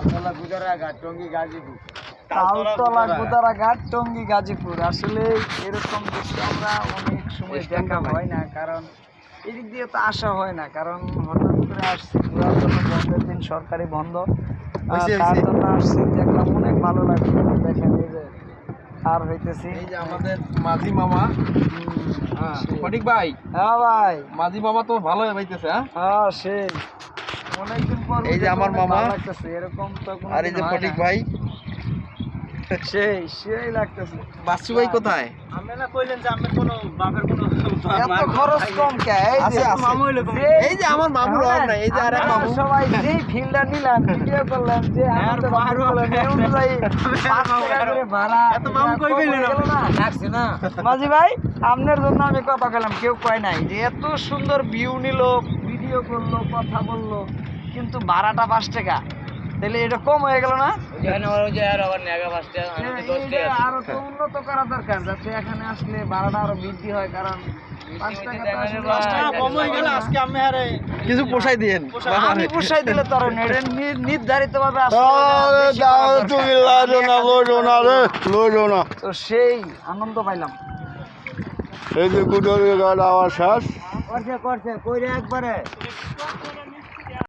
তালতলা গুদারাঘাট টঙ্গী গাজীপুর। আসলে এরকম দৃশ্য আমরা অনেক সময় দেখা হয় না, কারণ এদিক দিয়ে তো আসা হয় না, কারণ হঠাৎ করে আসছি ঘোরার জন্য, বন্ধের দিন সরকারি বন্ধ, তার জন্য আসছি। দেখলাম অনেক ভালো লাগছে। দেখেন এই যে আর হইতেছি, এই যে আমাদের মাঝি মামা ফটিক ভাই। হ্যাঁ ভাই, মাঝি মামা তো ভালো হইতেছে। হ্যাঁ সেই অনেকদিন পর এই যে আমার মামা লাগতেছে এরকম তো। আর এই যে ফটিক ভাই, সেই সেই লাগতেছে। বাসু ভাই কোথায়? আপনি না কইলেন যে আপনার কোনো বাপের কোনো এত খরচ কম কে? আছে মামু হইলো কম। এই যে আমার মামুর অভাব নাই, এই যে আরেক মামু। সবাই যেই ফিল্ডার নিলাম, ভিডিও করলাম যে আমাদের বাহার বলেন এই অনুযায়ী 5 টাকা করে ভাড়া। এত মামু কই কইলেন না রাখছি না মাঝি ভাই, আপনার জন্য আমি কথা কইলাম, কেউ কয় নাই যে এত সুন্দর ভিউ নিলো, ভিডিও করলো, কথা বললো, কিন্তু ভাড়াটা 5 টাকা। তাহলে এটা কম হয়ে গেল না? আরো তো উন্নত করা দরকার, যাতে এখানে আসলে ভাড়াটা আরো বৃদ্ধি হয়, কারণ 5 টাকা কম হয়ে গেলে আজকে আমি আরে কিছু পোষাই দিয়েন। আমি পোষাই দিলে তো নির্ধারিত ভাবে তো সেই আনন্দ পাইলাম। এই যে গুডর গাড় আওয়াজ শেষ করছে কইরে একবারে